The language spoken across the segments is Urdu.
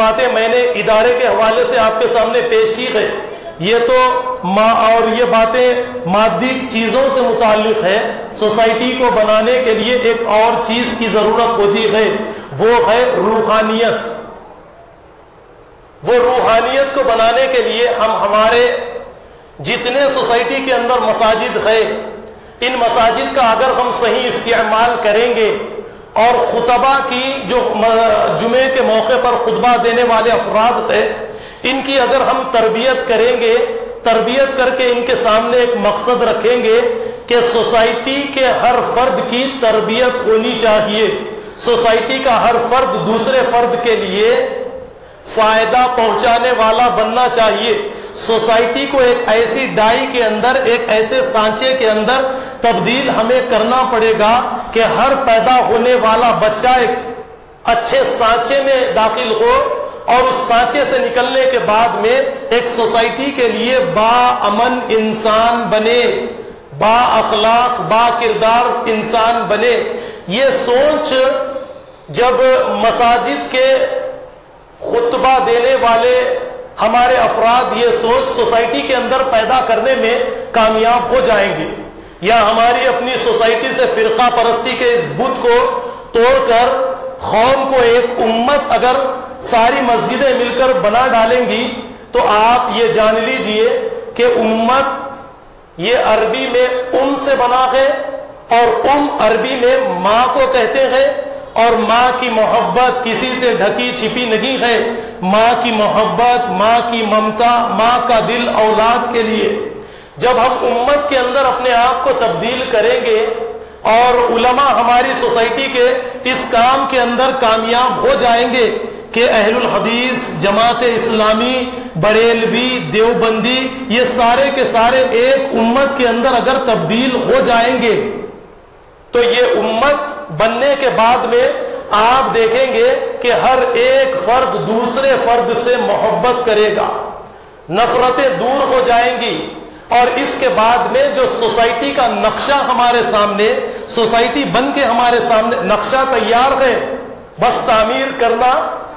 باتیں میں نے ادارے کے حوالے سے آپ کے سامنے پیش کی ہے، یہ تو اور یہ باتیں مادی چیزوں سے متعلق ہے۔ سوسائٹی کو بنانے کے لیے ایک اور چیز کی ضرورت ہوتی ہے، وہ ہے روحانیت۔ وہ روحانیت کو بنانے کے لیے ہم ہمارے جتنے سوسائٹی کے اندر مساجد ہے، ان مساجد کا اگر ہم صحیح استعمال کریں گے اور خطبہ کی جو جمعے کے موقع پر خطبہ دینے والے افراد ہیں، ان کی اگر ہم تربیت کریں گے، تربیت کر کے ان کے سامنے ایک مقصد رکھیں گے کہ سوسائٹی کے ہر فرد کی تربیت ہونی چاہیے، سوسائٹی کا ہر فرد دوسرے فرد کے لیے فائدہ پہنچانے والا بننا چاہیے، سوسائٹی کو ایک ایسی ڈائی کے اندر، ایک ایسے سانچے کے اندر تبدیل ہمیں کرنا پڑے گا کہ ہر پیدا ہونے والا بچہ ایک اچھے سانچے میں داخل ہو، اور اس سانچے سے نکلنے کے بعد میں ایک سوسائٹی کے لیے با امن انسان بنے، با اخلاق با کردار انسان بنے۔ یہ سوچ جب مساجد کے خطبہ دینے والے ہمارے افراد یہ سوچ سوسائٹی کے اندر پیدا کرنے میں کامیاب ہو جائیں گے، یا ہماری اپنی سوسائٹی سے فرقہ پرستی کے اس بت کو توڑ کر قوم کو ایک امت اگر ساری مسجدیں مل کر بنا ڈالیں گی، تو آپ یہ جان لیجئے کہ امت یہ عربی میں سے بنا ہے، اور عربی میں ماں کو کہتے ہیں، اور ماں کی محبت کسی سے ڈھکی چھپی نہیں ہے، ماں کی محبت، ماں کی ممتا، ماں کا دل اولاد کے لیے۔ جب ہم امت کے اندر اپنے آپ کو تبدیل کریں گے اور علماء ہماری سوسائٹی کے اس کام کے اندر کامیاب ہو جائیں گے کہ اہل الحدیث، جماعت اسلامی، بریلوی، دیوبندی، یہ سارے کے سارے ایک امت کے اندر اگر تبدیل ہو جائیں گے، تو یہ امت بننے کے بعد میں آپ دیکھیں گے کہ ہر ایک فرد دوسرے فرد سے محبت کرے گا، نفرتیں دور ہو جائیں گی، اور اس کے بعد میں جو سوسائٹی کا نقشہ ہمارے سامنے، سوسائٹی بن کے ہمارے سامنے نقشہ تیار ہے، بس تعمیر کرنا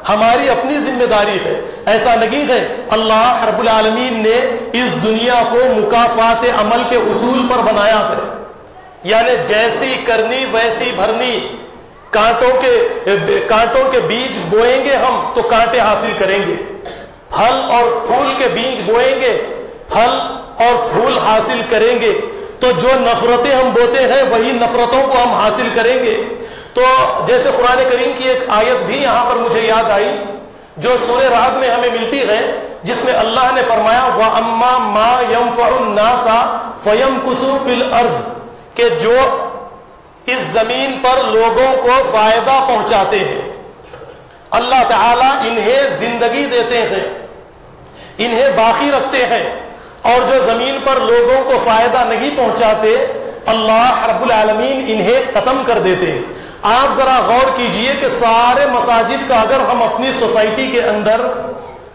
ہماری اپنی ذمہ داری ہے۔ ایسا نہیں ہے، اللہ رب العالمین نے اس دنیا کو مکافات عمل کے اصول پر بنایا ہے، یعنی جیسی کرنی ویسی بھرنی۔ کانٹوں کے بیج بوئیں گے ہم تو کانٹے حاصل کریں گے، پھل اور پھول کے بیج بوئیں گے، پھل اور پھول حاصل کریں گے، تو جو نفرتیں ہم بوتے ہیں وہی نفرتوں کو ہم حاصل کریں گے۔ تو جیسے قرآن کریم کی ایک آیت بھی یہاں پر مجھے یاد آئی جو سورہ رعد میں ہمیں ملتی ہے، جس میں اللہ نے فرمایا وَأَمَّا مَا يَنْفَعُ النَّاسَ فَيَمْكُثُ فِي الْأَرْضِ، کہ جو اس زمین پر لوگوں کو فائدہ پہنچاتے ہیں، اللہ تعالیٰ انہیں زندگی دیتے ہیں، انہیں باقی رکھتے ہیں، اور جو زمین پر لوگوں کو فائدہ نہیں پہنچاتے اللہ رب العالمین انہیں ختم کر دیتے ہیں۔ آپ ذرا غور کیجئے کہ سارے مساجد کا اگر ہم اپنی سوسائٹی کے اندر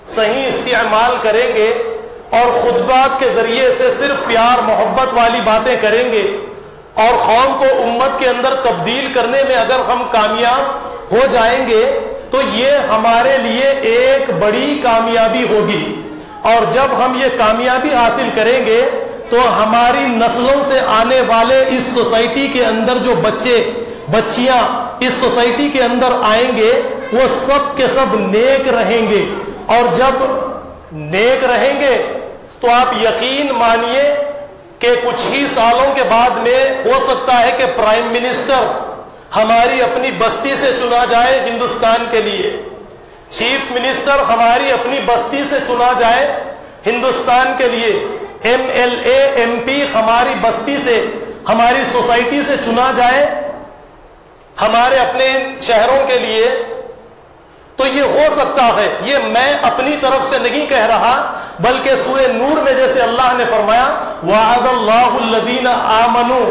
صحیح استعمال کریں گے اور خطبات کے ذریعے سے صرف پیار محبت والی باتیں کریں گے اور قوم کو امت کے اندر تبدیل کرنے میں اگر ہم کامیاب ہو جائیں گے تو یہ ہمارے لیے ایک بڑی کامیابی ہوگی، اور جب ہم یہ کامیابی حاصل کریں گے تو ہماری نسلوں سے آنے والے اس سوسائٹی کے اندر جو بچے بچیاں اس سوسائٹی کے اندر آئیں گے وہ سب کے سب نیک رہیں گے، اور جب نیک رہیں گے تو آپ یقین مانیے کہ کچھ ہی سالوں کے بعد میں ہو سکتا ہے کہ پرائم منسٹر ہماری اپنی بستی سے چنا جائے ہندوستان کے لیے، چیف منسٹر ہماری اپنی بستی سے چنا جائے ہندوستان کے لیے، M L A M P ہماری بستی سے ہماری سوسائٹی سے چنا جائے ہمارے اپنے شہروں کے لیے، تو یہ ہو سکتا ہے۔ یہ میں اپنی طرف سے نہیں کہہ رہا، بلکہ سورہ نور میں جیسے اللہ نے فرمایا وعد اللہ الذین آمنوا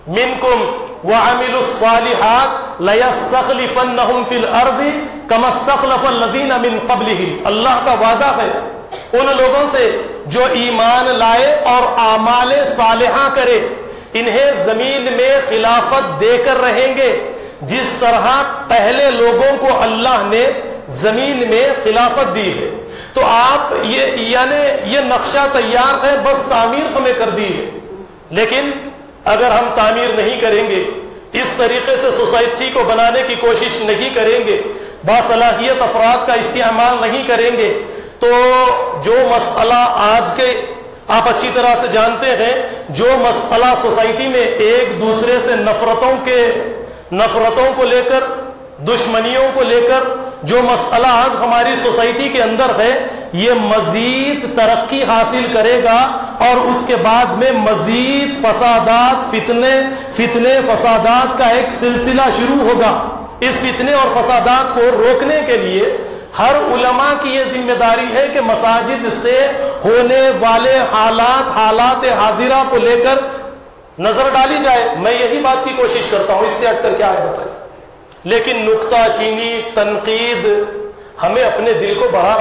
منکم وعملوا الصالحات لیستخلفنہم فی الارض کما استخلف الذین من قبلہم، اللہ کا وعدہ ہے ان لوگوں سے جو ایمان لائے اور اعمال صالحہ کرے، انہیں زمین میں خلافت دے کر رہیں گے، جس طرح پہلے لوگوں کو اللہ نے زمین میں خلافت دی ہے. تو آپ یہ نقشہ تیار ہے، بس تعمیر ہمیں کر دی ہے. لیکن اگر ہم تعمیر نہیں کریں گے، اس طریقے سے سوسائٹی کو بنانے کی کوشش نہیں کریں گے، باصلاحیت افراد کا استعمال نہیں کریں گے، تو جو مسئلہ آج کے آپ اچھی طرح سے جانتے ہیں، جو مسئلہ سوسائٹی میں ایک دوسرے سے نفرتوں کو لے کر، دشمنیوں کو لے کر جو مسئلہ آج ہماری سوسائٹی کے اندر ہے، یہ مزید ترقی حاصل کرے گا اور اس کے بعد میں مزید فسادات، فتنے فسادات کا ایک سلسلہ شروع ہوگا. اس فتنے اور فسادات کو روکنے کے لیے ہر علماء کی یہ ذمہ داری ہے کہ مساجد سے ہونے والے حالات حاضرہ کو لے کر نظر ڈالی جائے. میں یہی بات کی کوشش کرتا ہوں، اس سے ہٹ کر کیا ہے بتائیے. لیکن نکتہ چینی، تنقید ہمیں اپنے دل کو بڑھا